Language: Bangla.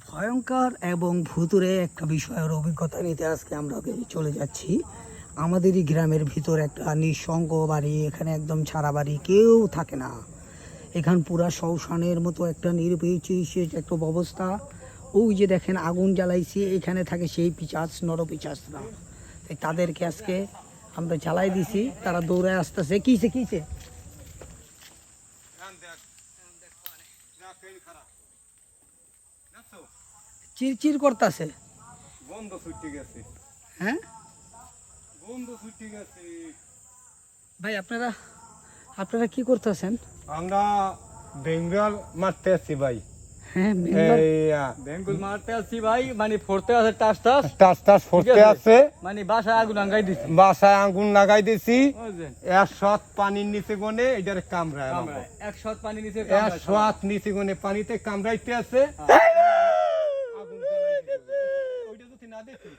ভয়ঙ্কর এবং ভুতুরে একটা বিষয়ের অভিজ্ঞতা নিতে আজকে আমরা চলে যাচ্ছি। আমাদেরই গ্রামের ভিতর একটা নিঃসঙ্গ বাড়ি, এখানে একদম ছাড়া বাড়ি, কেউ থাকে না। এখান পুরা শৌচানের মতো একটা নির্বিশেষ একটা অবস্থা। ওই যে দেখেন আগুন জ্বালাইছে, এখানে থাকে সেই পিচাস নরপিচাসরা। তাই তাদেরকে আজকে আমরা জ্বালাই দিছি, তারা দৌড়ে আসতেছে। কিছে কিছে চিরচির করতেছে, বন্ধ ছুটে গেছে। হ্যাঁ বন্ধ ছুটে গেছে। ভাই আপনারা আপনারা কি করতেছেন? আমরা বেঙ্গল মারতে আছি ভাই। হ্যাঁ বেঙ্গল মারতে আছি ভাই, মানে ফোরতে আছে টাস টাস টাস টাস ফোরতে আছে, মানে বাসায় আগুন লাগাই দিছি। বাসায় আগুন লাগাই দিছি। বুঝলেন? এক শত পানির নিচে গনে এটারে কামড়ায়, কামড়ায়। এক শট পানি নিচে এক শত নিচে গনে পানিতে কামড়াইতে আছে। আগুন জ্বালাই দিছে। ওইটা যদি না দেখি